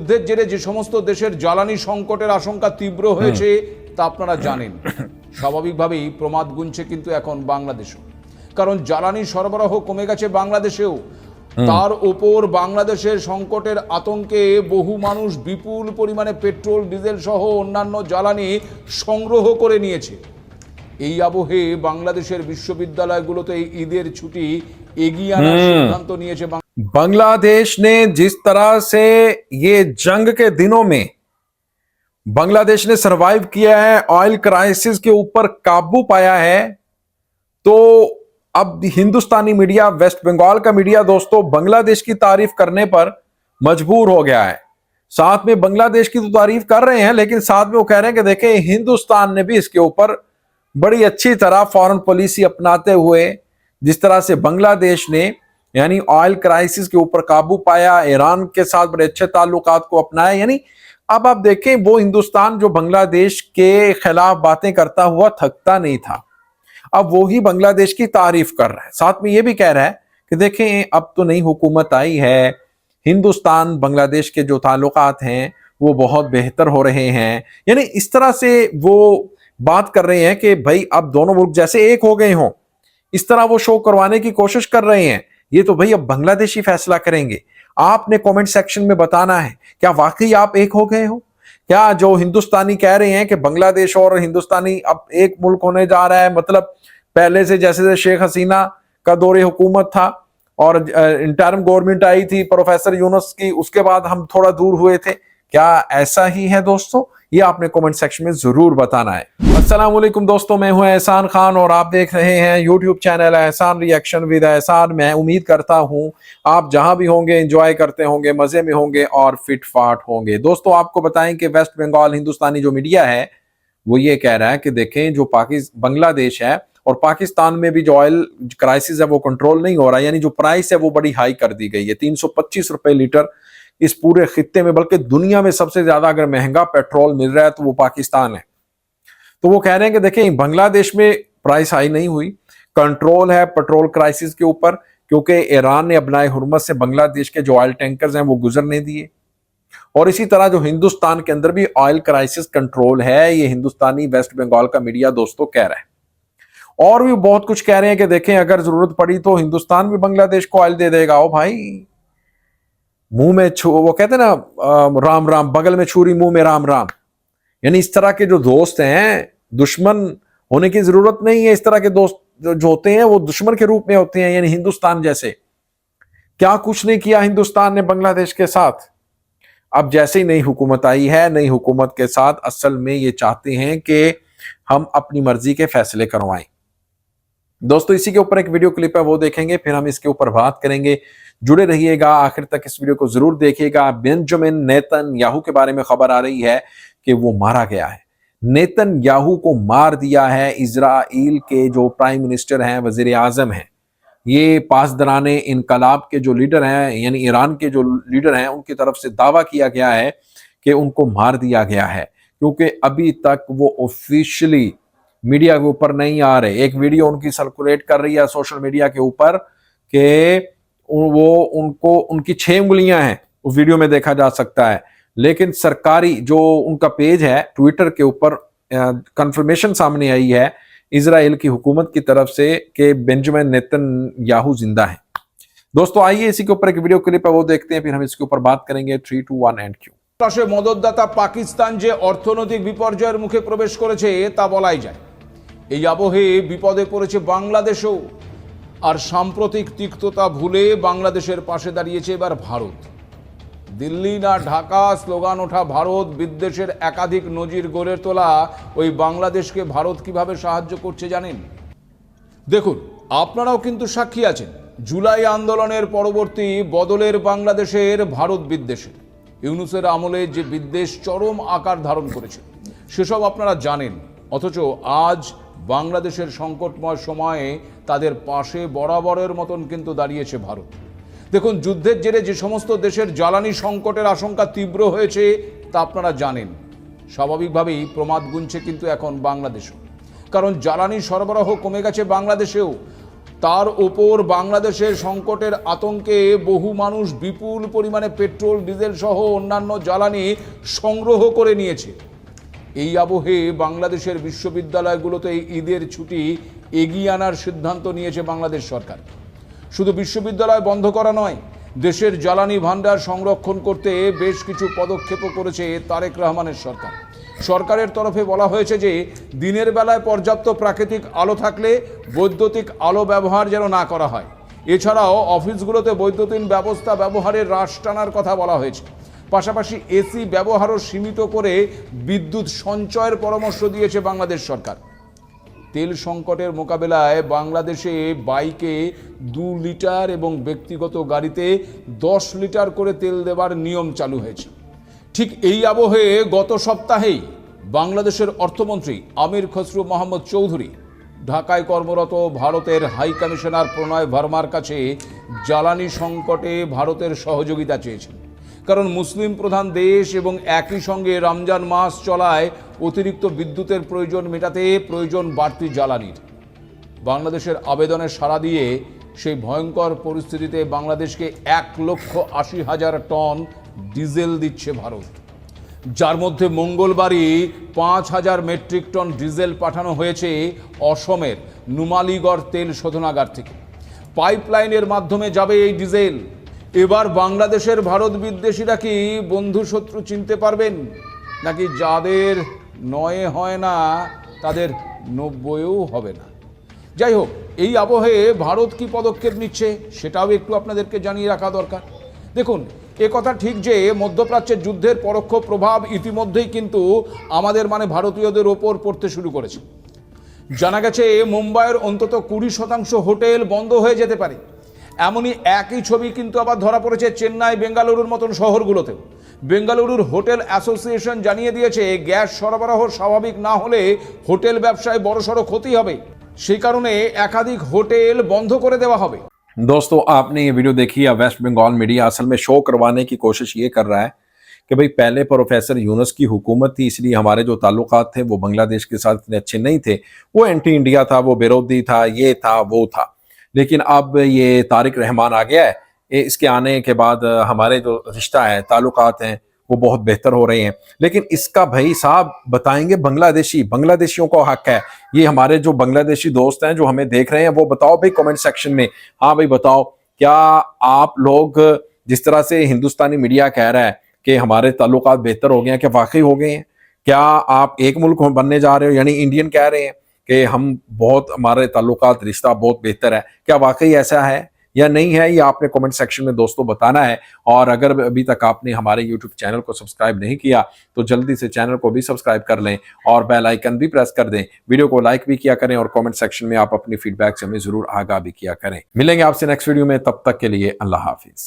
যুদ্ধের জেরে যে সমস্ত দেশের জ্বালানি সংকটের আশঙ্কা তীব্র হয়েছে তা আপনারা জানেন। স্বাভাবিকভাবেই প্রমাদ গুনছে কিন্তু এখন বাংলাদেশও, কারণ জ্বালানি সরবরাহ কমে গেছে বাংলাদেশেও। তার উপর বাংলাদেশের সংকটের আতঙ্কে বহু মানুষ বিপুল পরিমাণে পেট্রোল, ডিজেল সহ অন্যান্য জ্বালানি সংগ্রহ করে নিয়েছে। এই আবহে বাংলাদেশের বিশ্ববিদ্যালয়গুলোতে ঈদের ছুটি এগিয়ে আনার সিদ্ধান্ত নিয়েছে। बांग्लादेश ने जिस तरह से ये जंग के दिनों में बांग्लादेश ने सरवाइव किया है, ऑयल क्राइसिस के ऊपर काबू पाया है, तो अब हिंदुस्तानी मीडिया, वेस्ट बंगाल का मीडिया दोस्तों बांग्लादेश की तारीफ करने पर मजबूर हो गया है। साथ में बांग्लादेश की तो तारीफ कर रहे हैं, लेकिन साथ में वो कह रहे हैं कि देखें हिंदुस्तान ने भी इसके ऊपर बड़ी अच्छी तरह फॉरेन पॉलिसी अपनाते हुए, जिस तरह से बांग्लादेश ने यानी ऑयल क्राइसिस के ऊपर काबू पाया, ईरान के साथ बड़े अच्छे ताल्लुकात को अपनाया। यानी अब आप देखें वो हिंदुस्तान जो बांग्लादेश के खिलाफ बातें करता हुआ थकता नहीं था, अब वो ही बांग्लादेश की तारीफ कर रहा है। साथ में ये भी कह रहा है कि देखें अब तो नई हुकूमत आई है, हिंदुस्तान बांग्लादेश के जो ताल्लुकात हैं वो बहुत बेहतर हो रहे हैं। यानी इस तरह से वो बात कर रहे हैं कि भाई अब दोनों मुल्क जैसे एक हो गए हों, इस तरह वो शो करवाने की कोशिश कर रहे हैं। ये तो भाई अब बांग्लादेश ही फैसला करेंगे। आपने कमेंट सेक्शन में बताना है, क्या वाकई आप एक हो गए हो? क्या जो हिंदुस्तानी कह रहे हैं कि बांग्लादेश और हिंदुस्तानी अब एक मुल्क होने जा रहा है, मतलब पहले से जैसे शेख हसीना का दौरे हुकूमत था और इंटरिम गवर्नमेंट आई थी प्रोफेसर यूनुस की, उसके बाद हम थोड़ा दूर हुए थे, क्या ऐसा ही है दोस्तों? ये आपने कमेंट सेक्शन में जरूर बताना है। अस्सलाम वालेकुम दोस्तों, मैं हूं एहसान खान और आप देख रहे हैं यूट्यूब चैनल एहसान रिएक्शन विद एहसान। मैं उम्मीद करता हूं आप जहां भी होंगे एंजॉय करते होंगे, मजे में होंगे और फिट फाट होंगे। दोस्तों आपको बताएं कि वेस्ट बंगाल हिंदुस्तानी जो मीडिया है वो ये कह रहा है कि देखें जो बांग्लादेश है और पाकिस्तान में भी जो ऑयल क्राइसिस है वो कंट्रोल नहीं हो रहा, यानी जो प्राइस है वो बड़ी हाई कर दी गई है। 325 रुपए लीटर इस पूरे खित्ते में, बल्कि दुनिया में सबसे ज्यादा अगर महंगा पेट्रोल मिल रहा है तो वो पाकिस्तान है। तो वो कह रहे हैं कि देखें बांग्लादेश में प्राइस हाई नहीं हुई, कंट्रोल है पेट्रोल क्राइसिस के ऊपर, क्योंकि ईरान ने अपनाए हुर्मत से बांग्लादेश के जो ऑयल टैंकर्स हैं वो गुजरने दिए। और इसी तरह जो हिंदुस्तान के अंदर भी ऑयल क्राइसिस कंट्रोल है, ये हिंदुस्तानी वेस्ट बंगाल का मीडिया दोस्तों कह रहा है। और भी बहुत कुछ कह रहे हैं कि देखें अगर जरूरत पड़ी तो हिंदुस्तान भी बांग्लादेश को ऑयल दे देगा। ओ भाई, मुंह में वो कहते हैं ना राम राम, बगल में छुरी मुंह में राम राम। यानी इस तरह के जो दोस्त हैं, दुश्मन होने की जरूरत नहीं है। इस तरह के दोस्त जो होते हैं वो दुश्मन के रूप में होते हैं, यानी हिंदुस्तान जैसे। क्या कुछ नहीं किया हिंदुस्तान ने बांग्लादेश के साथ। अब जैसे ही नई हुकूमत आई है, नई हुकूमत के साथ असल में ये चाहते हैं कि हम अपनी मर्जी के फैसले करवाएं। दोस्तों इसी के ऊपर एक वीडियो क्लिप है, वो देखेंगे, फिर हम इसके ऊपर बात करेंगे। जुड़े रहिएगा, आखिर तक इस वीडियो को जरूर देखिएगा। बेंजामिन नेतन्याहू के बारे में खबर आ रही है कि वो मारा गया है। नेतन्याहू को मार दिया है इजराइल के जो प्राइम मिनिस्टर हैं, वजीर आजम हैं। ये पासदराने इनकलाब के जो लीडर हैं, यानी ईरान के जो लीडर हैं, उनकी तरफ से दावा किया गया है कि उनको मार दिया गया है, क्योंकि अभी तक वो ऑफिशियली मीडिया के ऊपर नहीं आ रहे। एक वीडियो उनकी सर्कुलेट कर रही है सोशल मीडिया के ऊपर कि वो उनकी 6 उंगलियां हैं, उस वीडियो में देखा जा सकता है। लेकिन सरकारी जो उनका पेज है ट्विटर के ऊपर कंफर्मेशन सामने आई है इजराइल की हुकूमत की तरफ से कि बेंजामिन नेतन्याहू जिंदा है। दोस्तों आइए इसी के ऊपर एक वीडियो क्लिप है, वो देखते हैं, फिर हम इसके ऊपर बात करेंगे। 3, 2, 1 एंड क्यू। মদতদাতা পাকিস্তান যে অর্থনৈতিক বিপর্যয়ের মুখে প্রবেশ করেছে তা বলাই যায়। এই আবহে বিপদে পড়েছে বাংলাদেশও। আর সাম্প্রতিক তিক্ততা ভুলে বাংলাদেশের পাশে দাঁড়িয়েছে এবার ভারত। দিল্লি না ঢাকা স্লোগান ওঠা ভারত বিদ্বেষের একাধিক নজির গড়ে তোলা ওই বাংলাদেশকে ভারত কিভাবে সাহায্য করছে জানেন? দেখুন, আপনারাও কিন্তু সাক্ষী আছেন জুলাই আন্দোলনের পরবর্তী বদলের বাংলাদেশের ভারত বিদ্বেষের। ইউনূসের আমলে যে বিদ্বেষ চরম আকার ধারণ করেছে সেসব আপনারা জানেন, অথচ আজ বাংলাদেশের সংকটময় সময়ে তাদের পাশে বরাবরের মতন কিন্তু দাঁড়িয়েছে ভারত। দেখুন, যুদ্ধের জেরে যে সমস্ত দেশের জ্বালানি সংকটের আশঙ্কা তীব্র হয়েছে তা আপনারা জানেন। স্বাভাবিকভাবেই প্রমাদ গুনছে কিন্তু এখন বাংলাদেশও, কারণ জ্বালানি সরবরাহ কমে গেছে বাংলাদেশেও। তার ওপর বাংলাদেশের সংকটের আতঙ্কে বহু মানুষ বিপুল পরিমাণে পেট্রোল ডিজেল সহ অন্যান্য জ্বালানি সংগ্রহ করে নিয়েছে। এই আবহে বাংলাদেশের বিশ্ববিদ্যালয়গুলোতে ঈদের ছুটি এগিয়ে আনার সিদ্ধান্ত নিয়েছে বাংলাদেশ সরকার। শুধু বিশ্ববিদ্যালয় বন্ধ করা নয়, দেশের জ্বালানি ভাণ্ডার সংরক্ষণ করতে বেশ কিছু পদক্ষেপও করেছে তারেক রহমানের সরকার। সরকারের তরফে বলা হয়েছে যে দিনের বেলায় পর্যাপ্ত প্রাকৃতিক আলো থাকলে বৈদ্যুতিক আলো ব্যবহার যেন না করা হয়। এছাড়াও অফিসগুলোতে বৈদ্যুতিন ব্যবস্থা ব্যবহারের হ্রাস টানার কথা বলা হয়েছে। পাশাপাশি এসি ব্যবহারও সীমিত করে বিদ্যুৎ সঞ্চয়ের পরামর্শ দিয়েছে বাংলাদেশ সরকার। তেল সংকটের মোকাবেলায় বাংলাদেশে বাইকে 2 লিটার এবং ব্যক্তিগত গাড়িতে 10 লিটার করে তেল দেওয়ার নিয়ম চালু হয়েছে। ঠিক এই আবহে গত সপ্তাহেই বাংলাদেশের অর্থমন্ত্রী আমির খসরু মোহাম্মদ চৌধুরী ঢাকায় কর্মরত ভারতের হাই কমিশনার প্রণয় ভার্মার কাছে জ্বালানি সংকটে ভারতের সহযোগিতা চেয়েছেন। কারণ মুসলিম প্রধান দেশ এবং একই সঙ্গে রমজান মাস চলায় অতিরিক্ত বিদ্যুতের প্রয়োজন মেটাতে প্রয়োজন বাড়তি জ্বালানির। বাংলাদেশের আবেদনে সাড়া দিয়ে সেই ভয়ঙ্কর পরিস্থিতিতে বাংলাদেশকে 1,80,000 টন ডিজেল দিচ্ছে ভারত, যার মধ্যে মঙ্গলবারই 5,000 মেট্রিক টন ডিজেল পাঠানো হয়েছে অসমের নুমালীগড় তেল শোধনাগার থেকে। পাইপলাইনের মাধ্যমে যাবে এই ডিজেল। এবার বাংলাদেশের ভারত বিদ্বেষীরা কি বন্ধু শত্রু চিনতে পারবেন, নাকি যাদের 9 হয় না তাদের 90ও হবে না? যাই হোক, এই আবহে ভারত কি পদক্ষেপ নিচ্ছে সেটাও একটু আপনাদেরকে জানিয়ে রাখা দরকার। দেখুন, এ কথা ঠিক যে মধ্যপ্রাচ্যের যুদ্ধের পরোক্ষ প্রভাব ইতিমধ্যেই কিন্তু আমাদের ভারতীয়দের ওপর পড়তে শুরু করেছে। জানা গেছে মুম্বাইয়ের অন্তত 20% হোটেল বন্ধ হয়ে যেতে পারে। এমনই একই ছবি কিন্তু আবার ধরা পড়েছে চেন্নাই, বেঙ্গালুরুর মতন শহরগুলোতেও। বেঙ্গালুরুর হোটেল অ্যাসোসিয়েশন জানিয়ে দিয়েছে গ্যাস সরবরাহ স্বাভাবিক না হলে হোটেল ব্যবসায় বড়সড় ক্ষতি হবে। সেই কারণে একাধিক হোটেল বন্ধ করে দেওয়া হবে। दोस्तों, आपने ये वीडियो देखी है। वेस्ट बंगाल मीडिया असल में शो करवाने की कोशिश ये कर रहा है कि भाई पहले प्रोफेसर यूनुस की हुकूमत थी, इसलिए हमारे जो ताल्लुकात थे वो बांग्लादेश के साथ इतने अच्छे नहीं थे। वो एंटी इंडिया था, वो विरोधी था, ये था, वो था। लेकिन अब ये तारिक रहमान आ गया है। इसके आने के बाद हमारे जो रिश्ता है, ताल्लुकात हैं, वो बहुत बेहतर हो रहे हैं। लेकिन इसका भाई साहब बताएंगे बांग्लादेशियों को हक है। ये हमारे जो बांग्लादेशी दोस्त हैं जो हमें देख रहे हैं, वो बताओ भाई कमेंट सेक्शन में। हाँ भाई बताओ, क्या आप लोग जिस तरह से हिंदुस्तानी मीडिया कह रहा है कि हमारे ताल्लुकात बेहतर हो गए हैं, क्या वाकई हो गए हैं? क्या आप एक मुल्क बनने जा रहे हो, यानी इंडियन कह रहे हैं कि हम बहुत, हमारे ताल्लुकात रिश्ता बहुत बेहतर है? क्या वाकई ऐसा है या नहीं है? ये आपने कमेंट सेक्शन में दोस्तों बताना है। और अगर अभी तक आपने हमारे YouTube चैनल को सब्सक्राइब नहीं किया तो जल्दी से चैनल को भी सब्सक्राइब कर लें और बेल आइकन भी प्रेस कर दें। वीडियो को लाइक भी किया करें और कमेंट सेक्शन में आप अपनी फीडबैक से हमें जरूर आगाह भी किया करें। मिलेंगे आपसे नेक्स्ट वीडियो में, तब तक के लिए अल्लाह हाफिज।